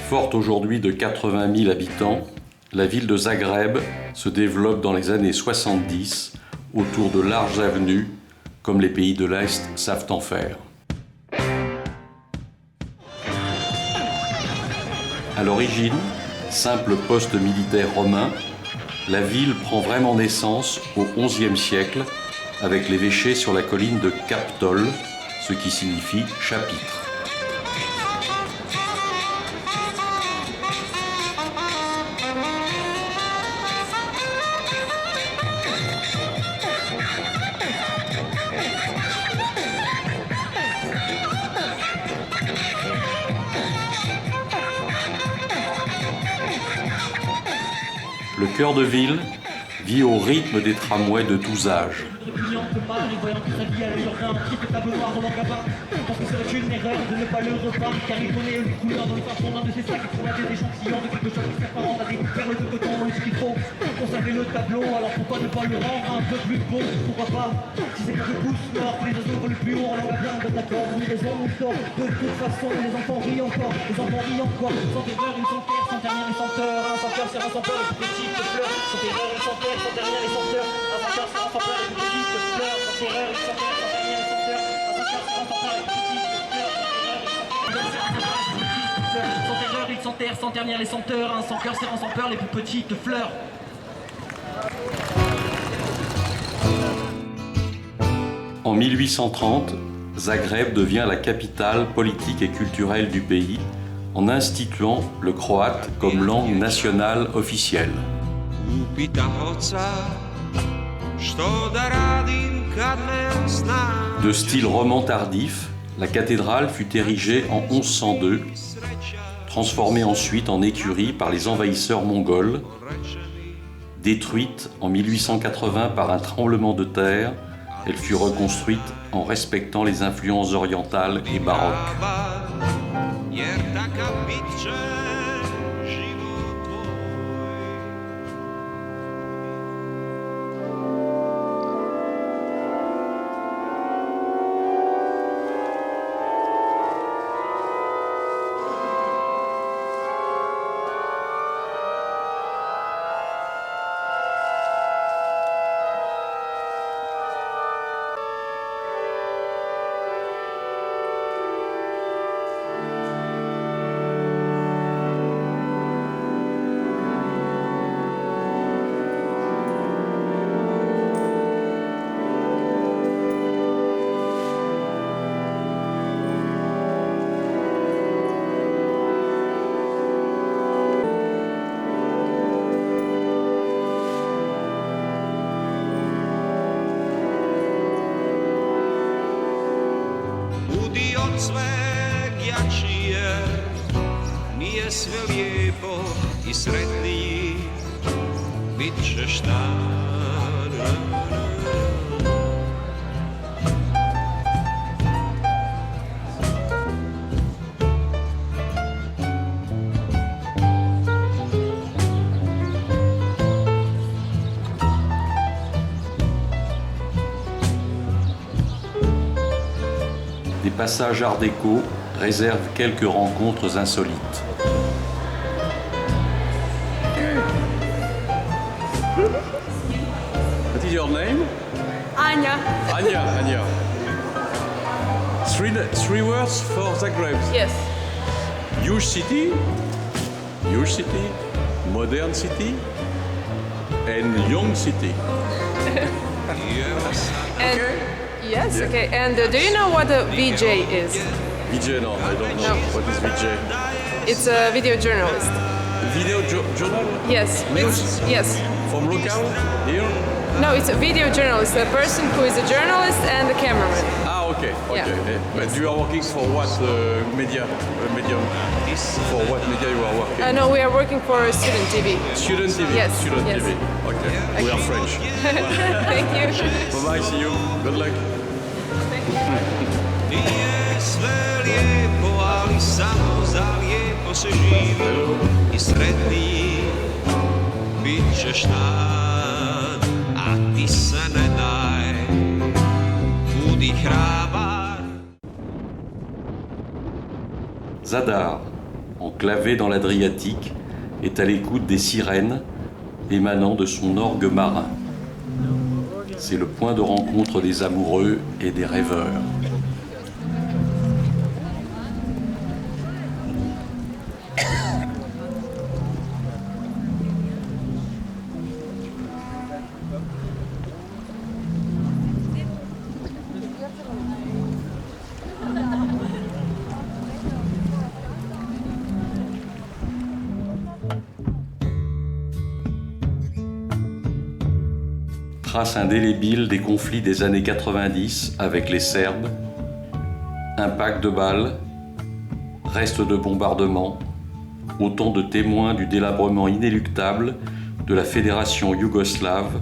Forte aujourd'hui de 80 000 habitants, la ville de Zagreb se développe dans les années 70 autour de larges avenues, comme les pays de l'Est savent en faire. À l'origine, simple poste militaire romain, la ville prend vraiment naissance au XIe siècle avec l'évêché sur la colline de Kaptol, ce qui signifie chapitre. Le cœur de ville vit au rythme des tramways de tous âges. Sans dernière les senteurs, sans cœur serrant sans peur les plus petites fleurs. En 1830, Zagreb devient la capitale politique et culturelle du pays en instituant le croate comme langue nationale officielle. De style roman tardif, la cathédrale fut érigée en 1102, transformée ensuite en écurie par les envahisseurs mongols. Détruite en 1880 par un tremblement de terre, elle fut reconstruite en respectant les influences orientales et baroques. Od sveg jačije, nije sve lijepo i sretniji, bit ćeš Des passages art déco réservent quelques rencontres insolites. What is your name? Anya. Anya. Three words for Zagreb. Yes. Huge city, modern city, and young city. And yes, Yeah. okay. And do you know what a VJ is? VJ, no, I don't know. No. What is VJ? It's a video journalist. Video journal? Yes. News? Yes. From local? Here? No, it's a video journalist, a person who is a journalist and a cameraman. Ah, okay. Yeah. But you are working for what medium? For what media you are working? No, we are working for Student TV. Student TV. Yes, Student yes. TV. Okay. We are French. Thank you. Bye-bye, see you. Good luck. Nije sve lijepo, ali samo za lijepo se živi i sretniji bit ćeš tad, a ti se ne daj, budi hrabar. Zadar, enclavé dans l'Adriatique, est à l'écoute des sirènes émanant de son orgue marin. C'est le point de rencontre des amoureux et des rêveurs. Trace indélébile des conflits des années 90 avec les Serbes, impact de balles, restes de bombardements, autant de témoins du délabrement inéluctable de la fédération yougoslave,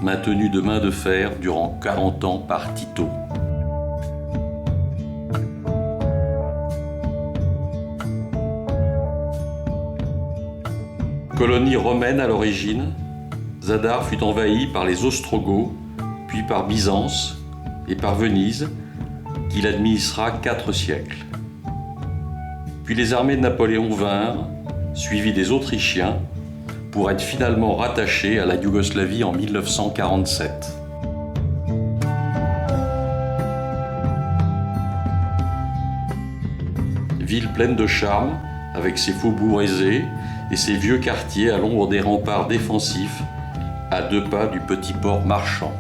maintenue de main de fer durant 40 ans par Tito. Colonie romaine à l'origine, Zadar fut envahi par les Ostrogoths, puis par Byzance et par Venise, qu'il administra 4 siècles. Puis les armées de Napoléon vinrent, suivies des Autrichiens, pour être finalement rattachées à la Yougoslavie en 1947. Ville pleine de charme, avec ses faubourgs aisés et ses vieux quartiers à l'ombre des remparts défensifs, à 2 pas du petit port marchand.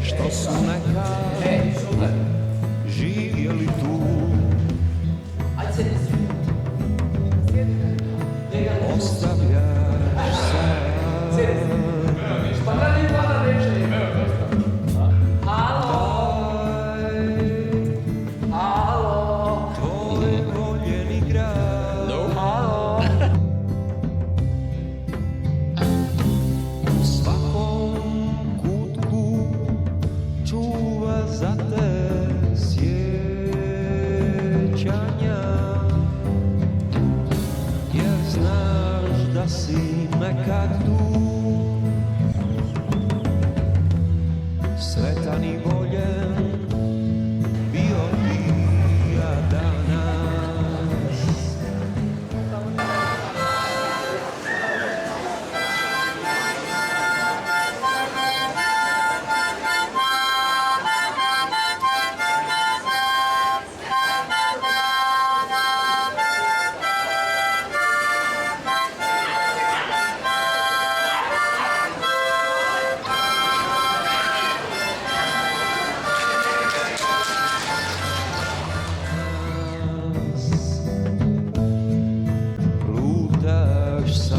Što su nekad živjeli tu, ostavljaš sad. To je voljeni grad. U svakom kutku čuva za te sjećanja, jer znaš da si nekad tu, sretan i voljen bio bi ja danas. Lutaš sam,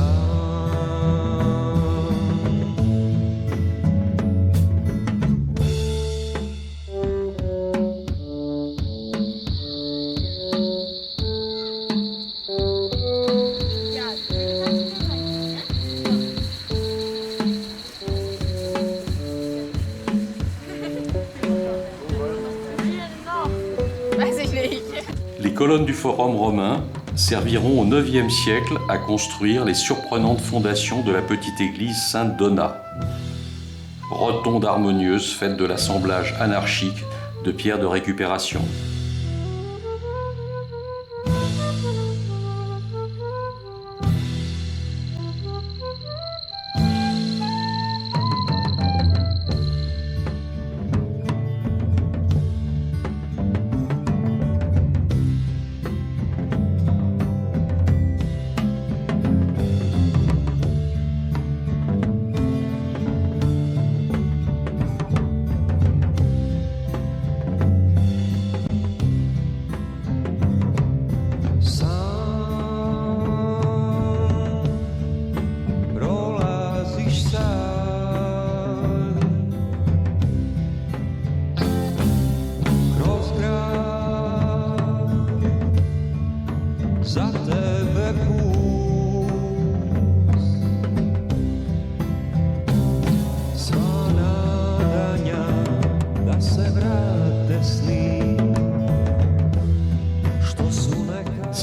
Weiß ich nicht. Les colonnes du Forum romain serviront au IXe siècle à construire les surprenantes fondations de la petite église Sainte-Donna. Rotonde harmonieuse faite de l'assemblage anarchique de pierres de récupération.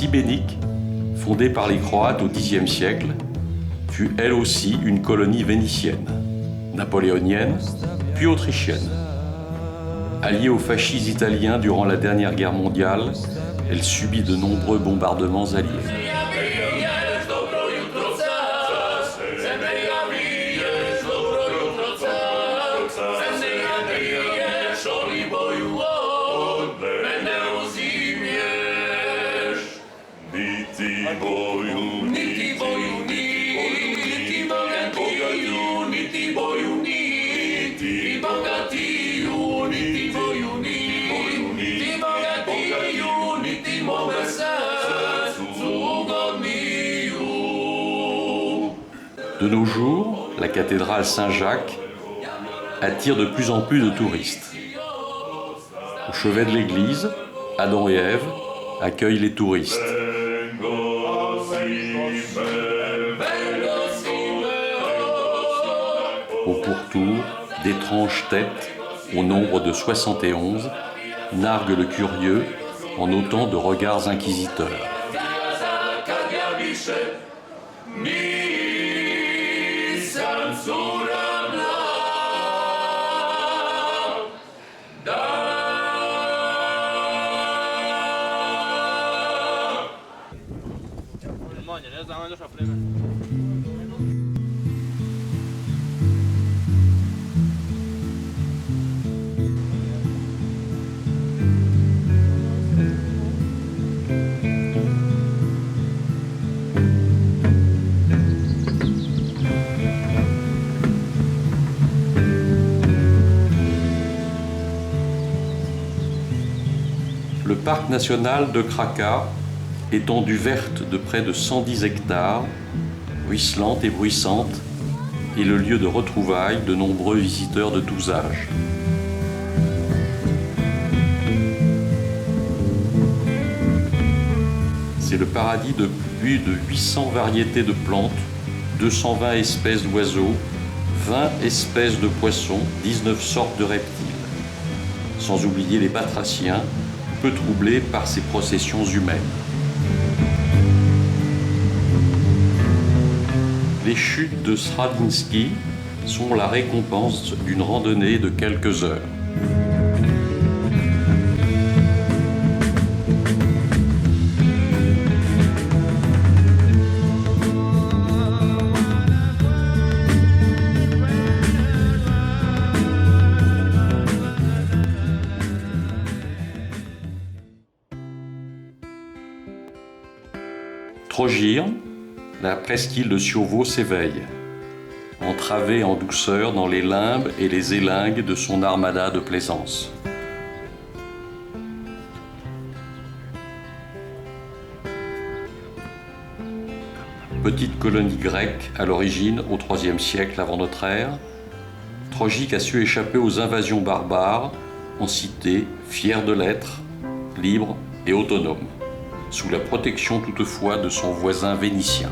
Šibenik, fondée par les Croates au Xe siècle, fut elle aussi une colonie vénitienne, napoléonienne, puis autrichienne. Alliée aux fascistes italiens durant la dernière guerre mondiale, elle subit de nombreux bombardements alliés. De nos jours, la cathédrale Saint-Jacques attire de plus en plus de touristes. Au chevet de l'église, Adam et Ève accueillent les touristes. Au pourtour, d'étranges têtes, au nombre de 71, narguent le curieux en autant de regards inquisiteurs. Le parc national de Krka, étendue verte de près de 110 hectares, ruisselante et bruissante, est le lieu de retrouvailles de nombreux visiteurs de tous âges. C'est le paradis de plus de 800 variétés de plantes, 220 espèces d'oiseaux, 20 espèces de poissons, 19 sortes de reptiles. Sans oublier les batraciens, peu troublés par ces processions humaines. Les chutes de Sradinsky sont la récompense d'une randonnée de quelques heures. Trogir, la presqu'île de Siovo s'éveille, entravée en douceur dans les limbes et les élingues de son armada de plaisance. Petite colonie grecque à l'origine au IIIe siècle avant notre ère, Trogic a su échapper aux invasions barbares en cité fière de l'être, libre et autonome, sous la protection toutefois de son voisin vénitien.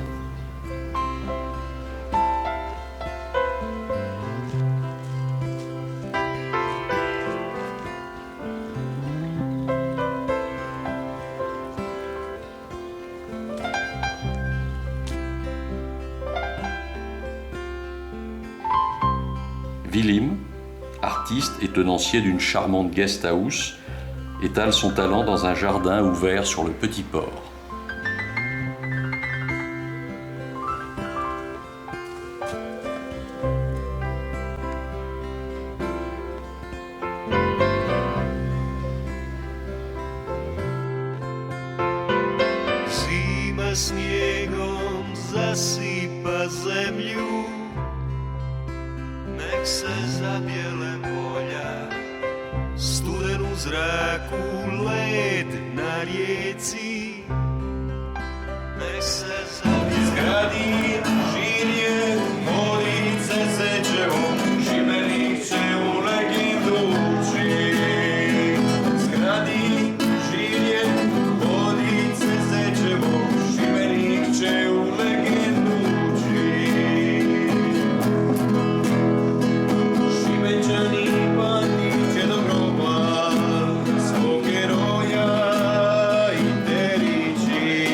Vilim, artiste et tenancier d'une charmante guest house, étale son talent dans un jardin ouvert sur le petit port. Zima snijegom zasipa zemlju, nek se zabijele polja, studen u zraku, led na rijeci, nek se zabijele. Zgradi žirje, molice Zečevo, Šibenik će u legendu ući. Zgradi žirje, molice Zečevo, Šibenik će u legendu ući. Šibenčani pamtit će do groba svog heroja i terići.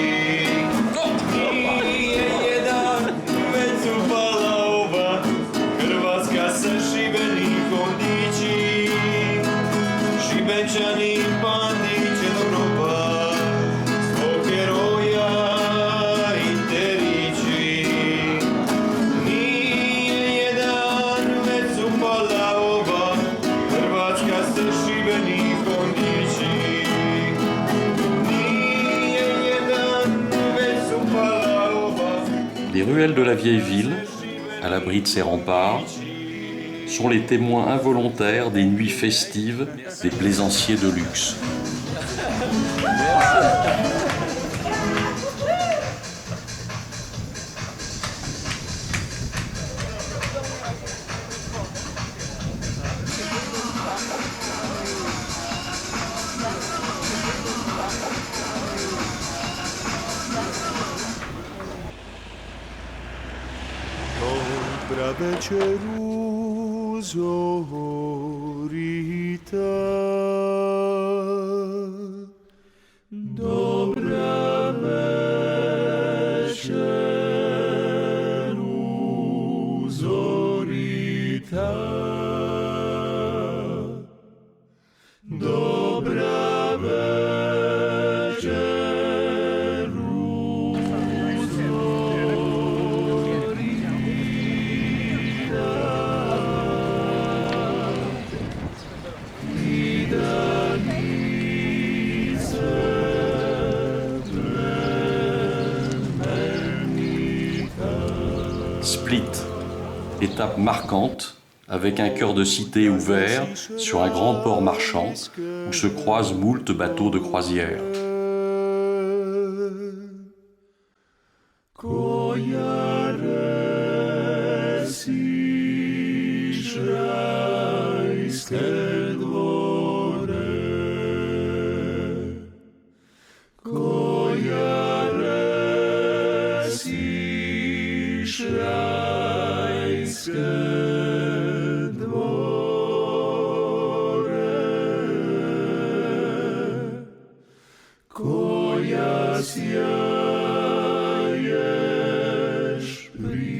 Les ruelles de la vieille ville, à l'abri de ses remparts, sont les témoins involontaires des nuits festives des plaisanciers de luxe. Dobra večeru zorita. Dobra večeru zorita. Dobra večeru Split, étape marquante, avec un cœur de cité ouvert sur un grand port marchand où se croisent moult bateaux de croisière.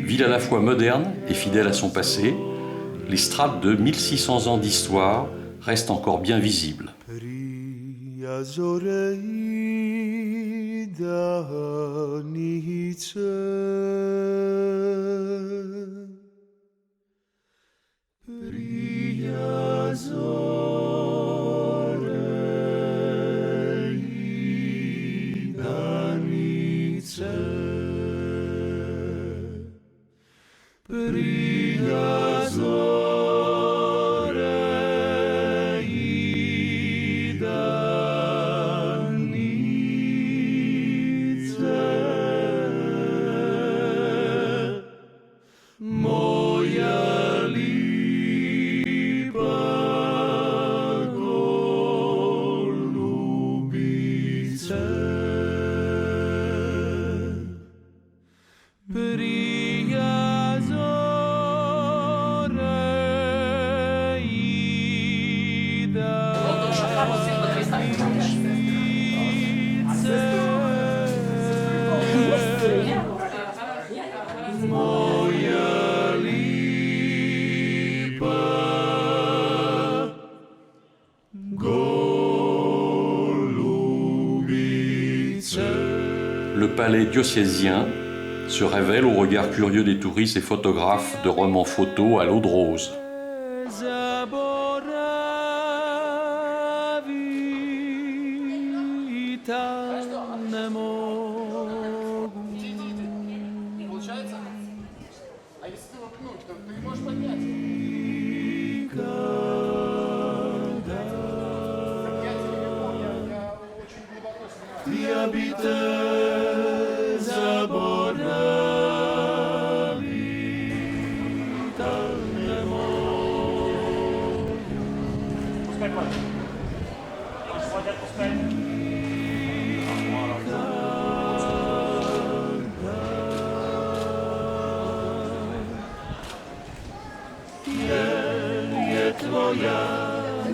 Ville à la fois moderne et fidèle à son passé, les strates de 1600 ans d'histoire restent encore bien visibles. Le palais diocésain se révèle au regard curieux des touristes et photographes de romans photos à l'eau de rose. Twoja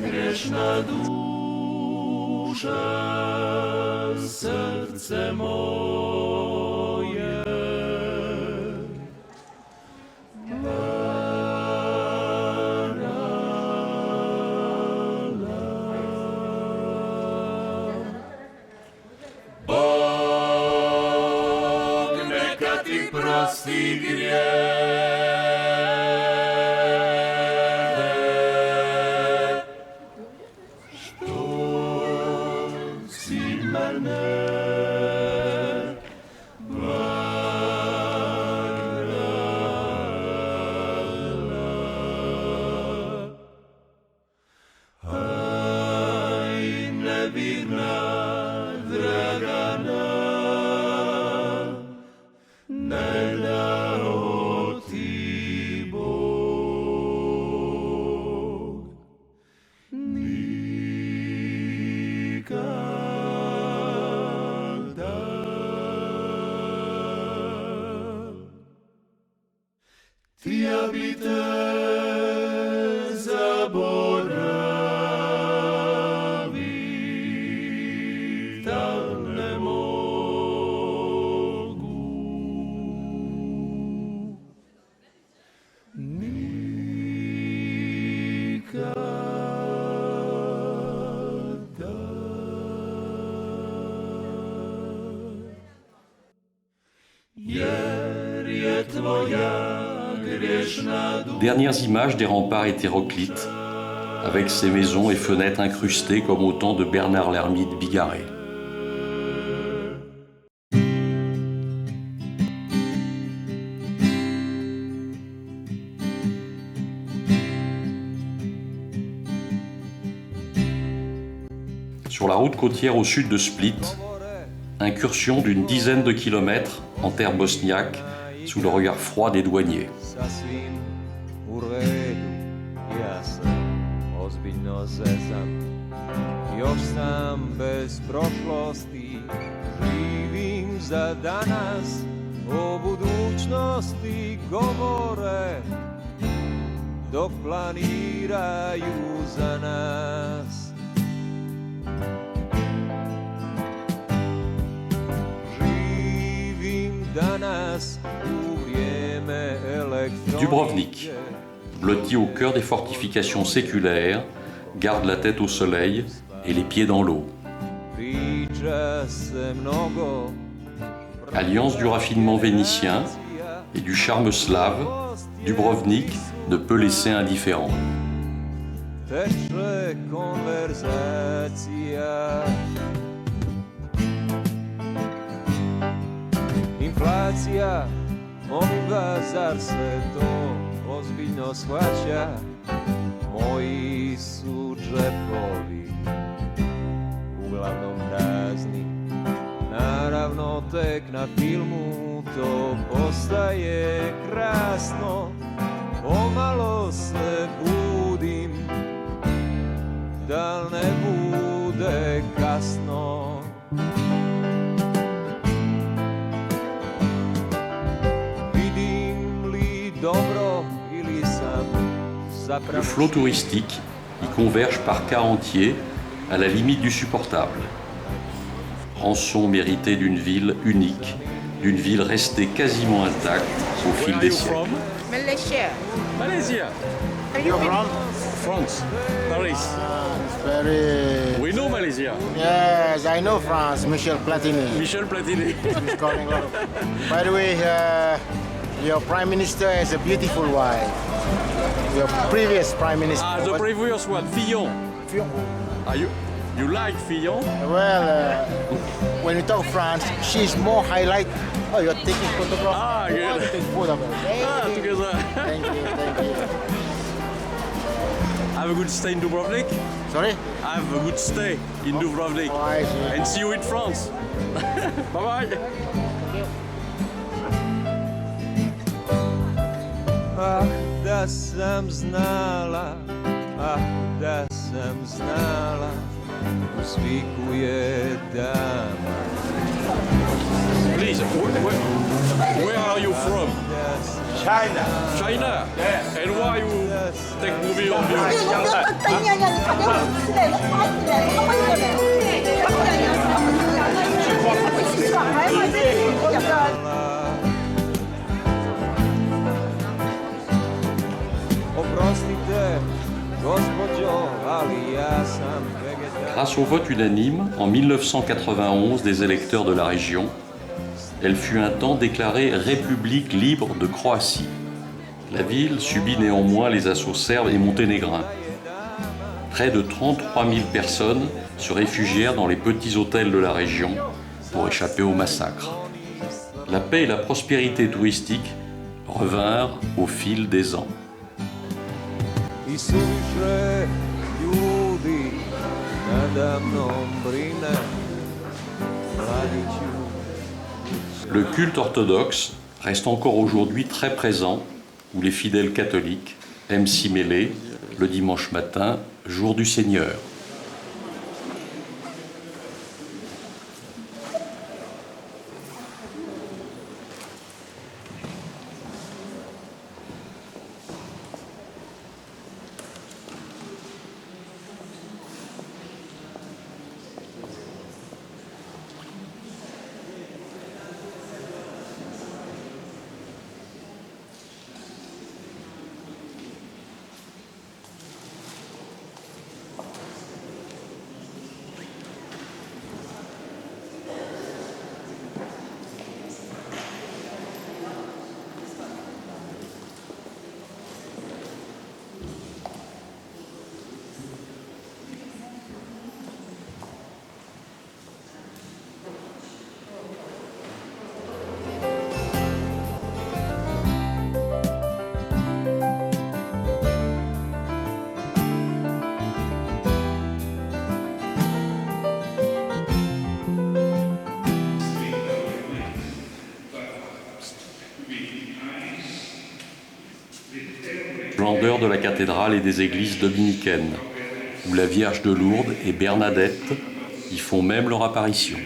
grzeszna dusza, serce moje. Bog neka ti prosti grijeh, Dragana, Dragana, ne dao ti Bog nikada. Ti bi te zaboravit, al ne mogu nikada. Jer je tvoja Dernières images des remparts hétéroclites, avec ses maisons et fenêtres incrustées comme au temps de Bernard l'Ermite bigarré. Sur la route côtière au sud de Split, incursion d'une dizaine de kilomètres en terre bosniaque sous le regard froid des douaniers. Sasvim u redu, ja se ozbiljno zezam. Još sam bez prošlosti, živim za danas, o budućnosti govore, dok planiraju za nas. Živim danas u vrijeme elektronike. Dubrovnik, blotti au cœur des fortifications séculaires, garde la tête au soleil et les pieds dans l'eau. Alliance du raffinement vénitien et du charme slave, Dubrovnik ne peut laisser indifférent. Inflacija, molim vas, zar se to ozbiljno shvaća? Moji su džepovi uglavnom prazni. Naravno tek na filmu to postaje krasno. Pomalo se budim, da ne bude kasno. Le flot touristique y converge par cas entier à la limite du supportable. Rançon méritée d'une ville unique, d'une ville restée quasiment intacte au fil des siècles. Malaysia. Malaysia. You're from? France. Paris. Very. We know Malaysia. Yes, I know France. Michel Platini. Michel Platini. He's calling up. By the way, your prime minister has a beautiful wife. Your previous prime minister. Ah, the previous one, Fillon. Ah, you like Fillon? Well, when we talk France, she's more highlight. Oh, you're taking photographs. Ah, good. I want to take photographs. Ah, together. Thank you, thank you. Have a good stay in Dubrovnik. Sorry? Have a good stay in Dubrovnik. Oh, I see. And see you in France. Bye-bye. Ah, da sam znala, ah, da sam znala, u sviku je dama. Please, where are you from? China. China? Yeah. And why you take movie on you? Oprostite, gospođo, ali ja sam vegetar. Grâce au vote unanime en 1991 des électeurs de la région, elle fut un temps déclarée République libre de Croatie. La ville subit néanmoins les assauts serbes et monténégrins. Près de 33 000 personnes se réfugièrent dans les petits hôtels de la région pour échapper au massacre. La paix et la prospérité touristique revinrent au fil des ans. I suviše ljudi nada mnom brine, mladić ću. Le culte orthodoxe reste encore aujourd'hui très présent, où les fidèles catholiques aiment s'y mêler le dimanche matin, jour du Seigneur. Splendeur de la cathédrale et des églises dominicaines, où la Vierge de Lourdes et Bernadette y font même leur apparition.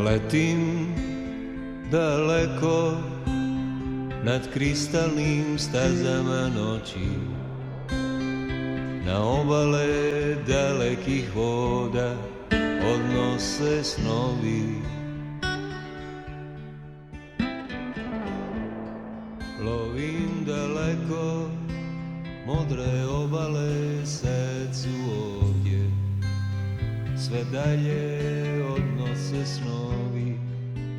Letim daleko nad kristalnim stazama noći, na obale dalekih voda odnose snovi. Lovim daleko modre obale, sad su ovdje, sve dalje odnose snovi.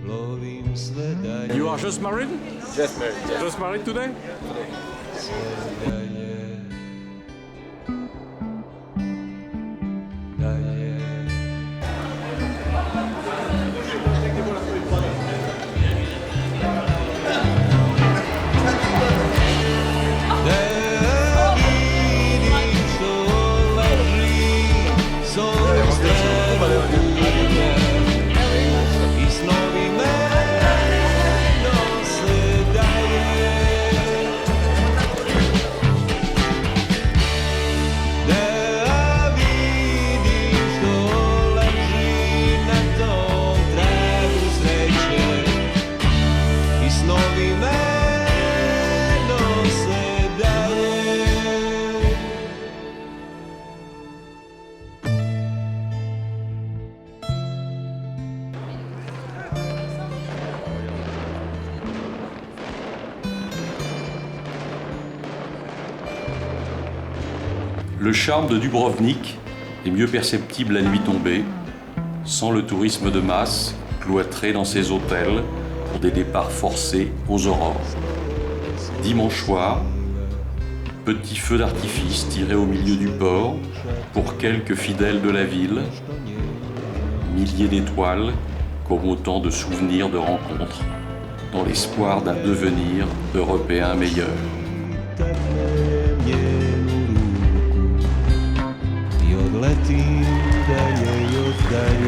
Lovim sve dalje. You are just married? Just married. Yeah. Just married today? Sve dalje, dalje. Da vidim što leži, zove strane i snovi me nose dalje. Da vidim što leži na tom tragu sreće i snovi me nose dalje. Le charme de Dubrovnik est mieux perceptible la nuit tombée, sans le tourisme de masse cloîtré dans ses hôtels pour des départs forcés aux aurores. Dimanche soir, petits feux d'artifice tirés au milieu du port pour quelques fidèles de la ville. Milliers d'étoiles, comme autant de souvenirs de rencontres, dans l'espoir d'un devenir européen meilleur. I odletím dalej, oddajú